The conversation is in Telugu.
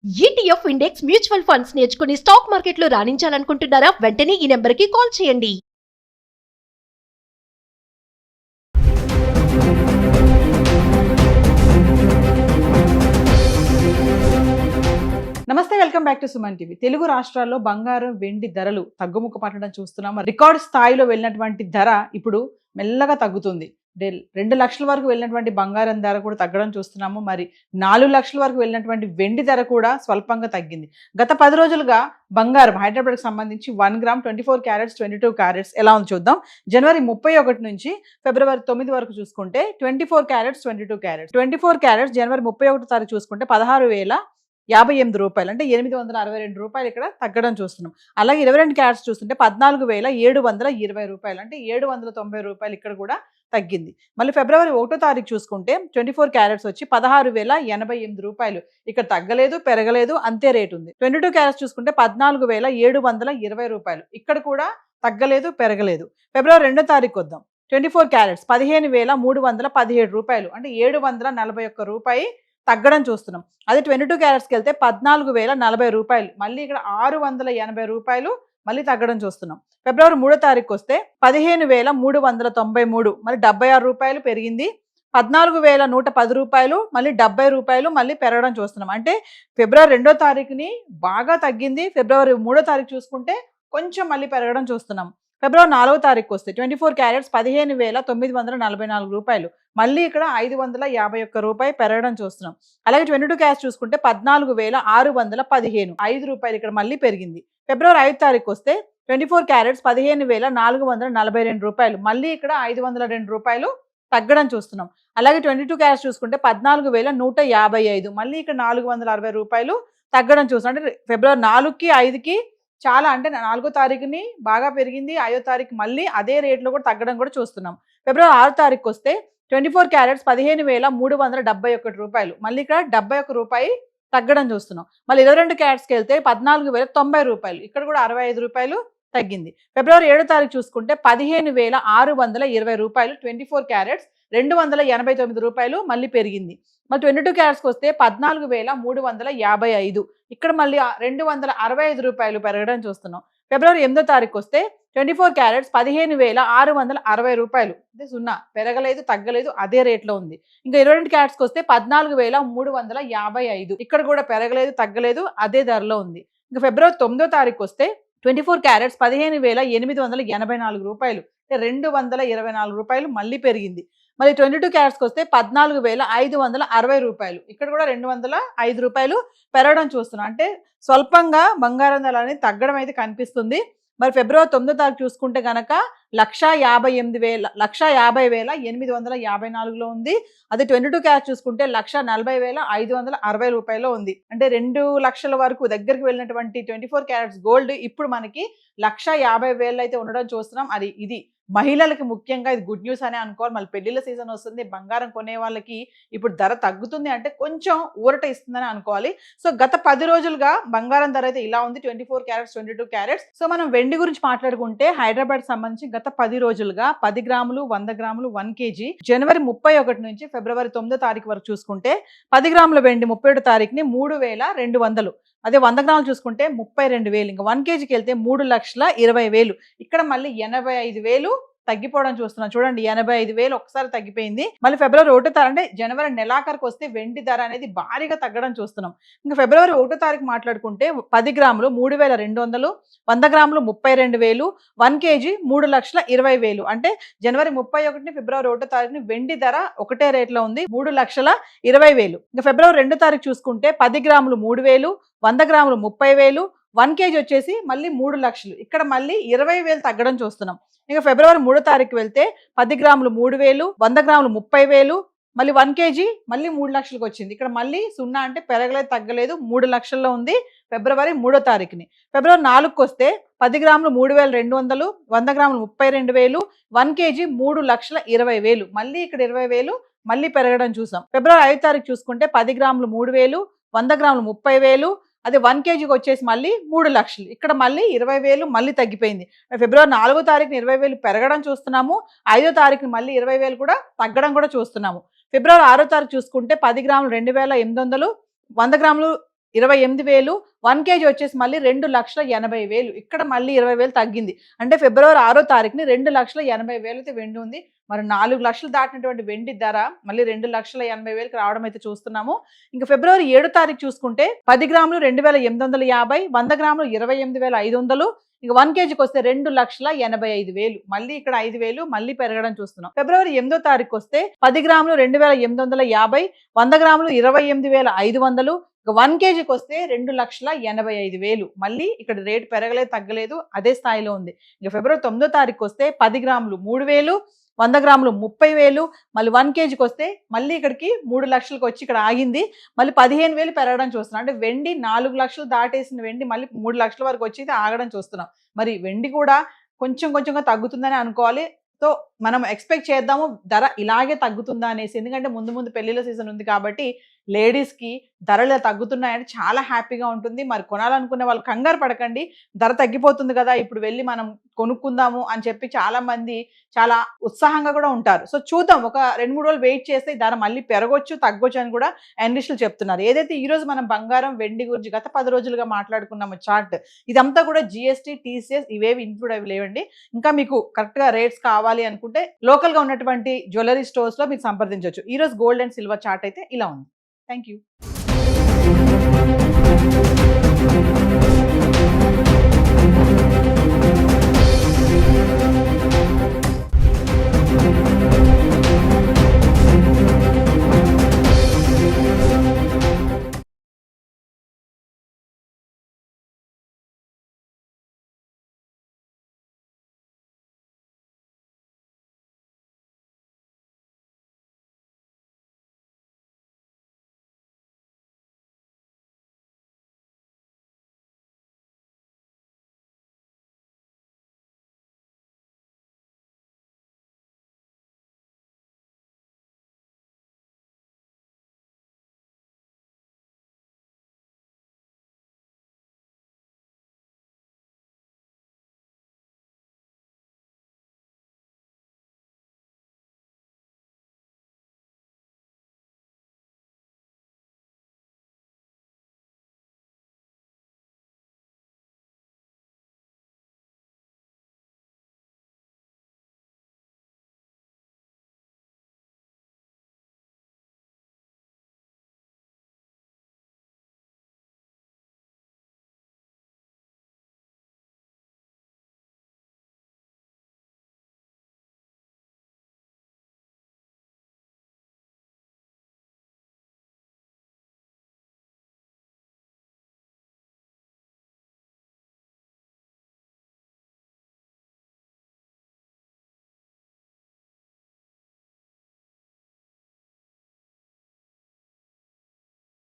ETF ఇండెక్స్ మ్యూచువల్ ఫండ్స్ నేర్చుకుని స్టాక్ మార్కెట్లో రాణించాలనుకుంటున్నారా? వెంటనే ఈ నెంబర్కి కాల్ చేయండి. నమస్తే, welcome back to Suman TV. Telugu రాష్ట్రాల్లో బంగారం వెండి ధరలు తగ్గుముఖ పట్టడం చూస్తున్నాం. రికార్డ్ స్థాయిలో వెళ్ళినటువంటి ధర ఇప్పుడు మెల్లగా తగ్గుతుంది. 2 లక్షల వరకు వెళ్ళినటువంటి బంగారం ధర కూడా తగ్గడం చూస్తున్నాము. మరి 4 లక్షల వరకు వెళ్ళినటువంటి వెండి ధర కూడా స్వల్పంగా తగ్గింది. గత 10 రోజులుగా బంగారం హైదరాబాద్కి సంబంధించి 1 గ్రామ్ 24 క్యారెట్స్ 22 క్యారెట్స్ ఎలా ఉంది చూద్దాం. జనవరి 31 నుంచి ఫిబ్రవరి 9 వరకు చూసుకుంటే 24 క్యారెట్స్ 22 క్యారెట్స్ 24 క్యారెట్స్ జనవరి 31 తారీఖు చూసుకుంటే 16,058 రూపాయలు, అంటే 862 రూపాయలు ఇక్కడ తగ్గడం చూస్తున్నాం. అలాగే 22 క్యారెట్స్ చూస్తుంటే 14,720 రూపాయలు, అంటే 790 రూపాయలు ఇక్కడ కూడా తగ్గింది. మళ్ళీ ఫిబ్రవరి 1 తారీఖు చూసుకుంటే 24 క్యారెట్స్ వచ్చి 16,088 రూపాయలు, ఇక్కడ తగ్గలేదు పెరగలేదు, అంతే రేటు ఉంది. 22 క్యారెట్స్ చూసుకుంటే 14,720 రూపాయలు, ఇక్కడ కూడా తగ్గలేదు పెరగలేదు. ఫిబ్రవరి 2 తారీఖు వద్దాం. 24 క్యారెట్స్ 15,317 రూపాయలు, అంటే 741 రూపాయి తగ్గడం చూస్తున్నాం. అదే 22 క్యారెట్స్కి వెళ్తే 14,040 రూపాయలు, మళ్ళీ ఇక్కడ 680 రూపాయలు మళ్ళీ తగ్గడం చూస్తున్నాం. ఫిబ్రవరి 3 తారీఖు వస్తే 15,393, మరి 76 రూపాయలు పెరిగింది. 14,110 రూపాయలు, మళ్ళీ 70 రూపాయలు మళ్ళీ పెరగడం చూస్తున్నాం. అంటే ఫిబ్రవరి 2 తారీఖుని బాగా తగ్గింది. ఫిబ్రవరి 3 తారీఖు చూసుకుంటే కొంచెం మళ్ళీ పెరగడం చూస్తున్నాం. ఫిబ్రవరి 4 తారీఖు వస్తే 24 క్యారెట్స్ 15,944 రూపాయలు, మళ్ళీ ఇక్కడ 551 రూపాయి పెరగడం చూస్తున్నాం. అలాగే 22 క్యారెట్స్ చూసుకుంటే 14,615, 5 రూపాయలు ఇక్కడ మళ్ళీ పెరిగింది. ఫిబ్రవరి 5 తారీఖు వస్తే 24 క్యారెట్స్ 15,442 రూపాయలు, మళ్ళీ ఇక్కడ 502 రూపాయలు తగ్గడం చూస్తున్నాం. అలాగే 22 క్యారెట్స్ చూసుకుంటే 14,155, మళ్ళీ ఇక్కడ 460 రూపాయలు తగ్గడం చూస్తున్నాం. అంటే ఫిబ్రవరి 4కి 5కి చాలా, అంటే 4వ తారీఖుని బాగా పెరిగింది, 5వ తారీఖు మళ్ళీ అదే రేట్లో కూడా తగ్గడం కూడా చూస్తున్నాం. ఫిబ్రవరి 6 తారీఖు వస్తే 24 క్యారెట్స్ 15,371 రూపాయలు, మళ్ళీ ఇక్కడ 71 రూపాయి తగ్గడం చూస్తున్నాం. మళ్ళీ 22 క్యారెట్స్కి వెళ్తే 14,090 రూపాయలు, ఇక్కడ కూడా 65 రూపాయలు తగ్గింది. ఫిబ్రవరి 7 తారీఖు చూసుకుంటే 15,620 రూపాయలు, 24 క్యారెట్స్ 289 రూపాయలు మళ్ళీ పెరిగింది. మళ్ళీ 22 క్యారెట్స్కి వస్తే 14,355, ఇక్కడ మళ్ళీ 265 రూపాయలు పెరగడం చూస్తున్నాం. ఫిబ్రవరి 8 తారీఖు వస్తే 24 క్యారెట్స్ 15,660 రూపాయలు, అంటే 0, పెరగలేదు తగ్గలేదు, అదే రేట్లో ఉంది. ఇంకా 22 క్యారెట్స్కి వస్తే 14,355, ఇక్కడ కూడా పెరగలేదు తగ్గలేదు, అదే ధరలో ఉంది. ఇంకా ఫిబ్రవరి 9 తారీఖు వస్తే 24 క్యారెట్స్ 15,884 రూపాయలు, 224 రూపాయలు మళ్ళీ పెరిగింది. మళ్ళీ 22 క్యారెట్స్కి వస్తే 14,560 రూపాయలు, ఇక్కడ కూడా 205 రూపాయలు పెరగడం చూస్తున్నాం. అంటే స్వల్పంగా బంగారం ధర అనేది తగ్గడం అయితే కనిపిస్తుంది. మరి ఫిబ్రవరి 9 తారీఖు చూసుకుంటే కనుక 1,50,854 ఉంది. అదే 22 క్యారెట్స్ చూసుకుంటే 1,40,560 రూపాయలు ఉంది. అంటే 2 లక్షల వరకు దగ్గరికి వెళ్ళినటువంటి 24 క్యారెట్స్ గోల్డ్ ఇప్పుడు మనకి 1,50,000 అయితే ఉండడం చూస్తున్నాం. అది ఇది మహిళలకి ముఖ్యంగా ఇది గుడ్ న్యూస్ అనే అనుకోవాలి. మళ్ళీ పెళ్లిళ్ళ సీజన్ వస్తుంది, బంగారం కొనే వాళ్ళకి ఇప్పుడు ధర తగ్గుతుంది అంటే కొంచెం ఊరట ఇస్తుందని అనుకోవాలి. సో గత 10 రోజులుగా బంగారం ధర అయితే ఇలా ఉంది, 24 క్యారెట్స్ 22 క్యారెట్స్. సో మనం వెండి గురించి మాట్లాడుకుంటే హైదరాబాద్ సంబంధించి గత 10 రోజులుగా 10 గ్రాములు 100 గ్రాములు 1 కేజీ జనవరి 31 నుంచి ఫిబ్రవరి 9 తారీఖు వరకు చూసుకుంటే 10 గ్రాముల వెండి 31 తారీఖుని 3,200, అదే 100 గ్రాములు చూసుకుంటే 32,000, ఇంకా 1 కేజీకి వెళ్తే 3,20,000, ఇక్కడ మళ్ళీ 85,000 తగ్గిపోవడం చూస్తున్నాం. చూడండి 85,000 ఒకసారి తగ్గిపోయింది. మళ్ళీ ఫిబ్రవరి 1 తారీఖు, అంటే జనవరి నెలాఖరికి వస్తే వెండి ధర అనేది భారీగా తగ్గడం చూస్తున్నాం. ఇంకా ఫిబ్రవరి 1 తారీఖు మాట్లాడుకుంటే 10 గ్రాములు 3,200, 100 గ్రాములు 32,000, 1 కేజీ 3,20,000, అంటే జనవరి 31 ఫిబ్రవరి 1 తారీఖుని వెండి ధర ఒకటే రేట్లో ఉంది, 3,20,000. ఇంకా ఫిబ్రవరి 2 తారీఖు చూసుకుంటే 10 గ్రాములు 3,000, 100 గ్రాములు 30,000, 1 కేజీ వచ్చేసి మళ్ళీ 3 లక్షలు, ఇక్కడ మళ్ళీ 20,000 తగ్గడం చూస్తున్నాం. ఇంకా ఫిబ్రవరి 3 తారీఖు వెళ్తే 10 గ్రాములు 3,000, 100 గ్రాములు 30,000, మళ్ళీ 1 కేజీ మళ్ళీ 3 లక్షలకు వచ్చింది. ఇక్కడ మళ్ళీ 0, అంటే పెరగలేదు తగ్గలేదు, 3 లక్షల్లో ఉంది ఫిబ్రవరి 3 తారీఖుని. ఫిబ్రవరి 4కు వస్తే 10 గ్రాములు 3,200, 100 గ్రాములు 32,000, 1 కేజీ 3,20,000, మళ్ళీ ఇక్కడ 20,000 మళ్ళీ పెరగడం చూసాం. ఫిబ్రవరి 5 తారీఖు చూసుకుంటే 10 గ్రాములు 3,000, 100 గ్రాములు 30,000, అదే 1 కేజీకి వచ్చేసి మళ్ళీ 3 లక్షలు, ఇక్కడ మళ్ళీ 20,000 మళ్ళీ తగ్గిపోయింది. ఫిబ్రవరి 4 తారీఖున 20,000 పెరగడం చూస్తున్నాము, 5 తారీఖున మళ్ళీ 20,000 కూడా తగ్గడం కూడా చూస్తున్నాము. ఫిబ్రవరి 6 తారీఖు చూసుకుంటే 10 గ్రాములు 2,800, 100 గ్రాములు 28,000, 1 కేజీ వచ్చేసి మళ్ళీ 2,80,000. ఇక్కడ మళ్ళీ 20,000 తగ్గింది. అంటే ఫిబ్రవరి 6వ తారీఖుని 2,80,000 అయితే వెండి ఉంది. మరి 4 లక్షలు దాటినటువంటి వెండి ధర మళ్ళీ 2,80,000కి రావడం అయితే చూస్తున్నాము. ఇంకా ఫిబ్రవరి 7వ తారీఖు చూసుకుంటే 10 గ్రాములు 2,850, 100 గ్రాములు 28,500, ఇక 1 కేజీకి వస్తే 2,85,000. మళ్ళీ ఇక్కడ 5,000 మళ్ళీ పెరగడం చూస్తున్నాం. ఫిబ్రవరి 8వ తారీఖు వస్తే 10 గ్రాములు 2,850, 100 గ్రాములు 28,500, ఇక 1 కేజీకి వస్తే 2,85,000. మళ్ళీ ఇక్కడ రేటు పెరగలేదు, తగ్గలేదు, అదే స్థాయిలో ఉంది. ఇక ఫిబ్రవరి 9వ తారీఖు వస్తే 10 గ్రాములు 3,000, 100 గ్రాములు 30,000, మళ్ళీ 1 కేజీకి వస్తే మళ్ళీ ఇక్కడికి 3 లక్షలకు వచ్చి ఇక్కడ ఆగింది. మళ్ళీ 15,000 పెరగడం చూస్తున్నాం. అంటే వెండి 4 లక్షలు దాటేసిన వెండి మళ్ళీ 3 లక్షల వరకు వచ్చి ఆగడం చూస్తున్నాం. మరి వెండి కూడా కొంచెం కొంచెంగా తగ్గుతుందని అనుకోవాలి. సో మనం ఎక్స్పెక్ట్ చేద్దాము ధర ఇలాగే తగ్గుతుందా అనేసి. ఎందుకంటే ముందు ముందు పెళ్లిళ్ళ సీజన్ ఉంది కాబట్టి లేడీస్కి ధరలు తగ్గుతున్నాయంటే చాలా హ్యాపీగా ఉంటుంది. మరి కొనాలనుకునే వాళ్ళు కంగారు పడకండి, ధర తగ్గిపోతుంది కదా ఇప్పుడు వెళ్ళి మనం కొనుక్కుందాము అని చెప్పి చాలా మంది చాలా ఉత్సాహంగా కూడా ఉంటారు. సో చూద్దాం, ఒక 2-3 రోజులు వెయిట్ చేస్తే ధర మళ్ళీ పెరగొచ్చు, తగ్గొచ్చు అని కూడా అనలిస్టులు చెప్తున్నారు. ఏదైతే ఈ రోజు మనం బంగారం వెండి గురించి గత 10 రోజులుగా మాట్లాడుకున్నాము చార్ట్, ఇదంతా కూడా జిఎస్టీ టీసీఎస్ ఇవేవి ఇంక్లూడ్ అవి లేవండి. ఇంకా మీకు కరెక్ట్ గా రేట్స్ కావాలి అనుకుంటే లోకల్ గా ఉన్నటువంటి జ్యువెలరీ స్టోర్స్ లో మీరు సంప్రదించవచ్చు. ఈ రోజు గోల్డ్ అండ్ సిల్వర్ చార్ట్ అయితే ఇలా ఉంది. Thank you.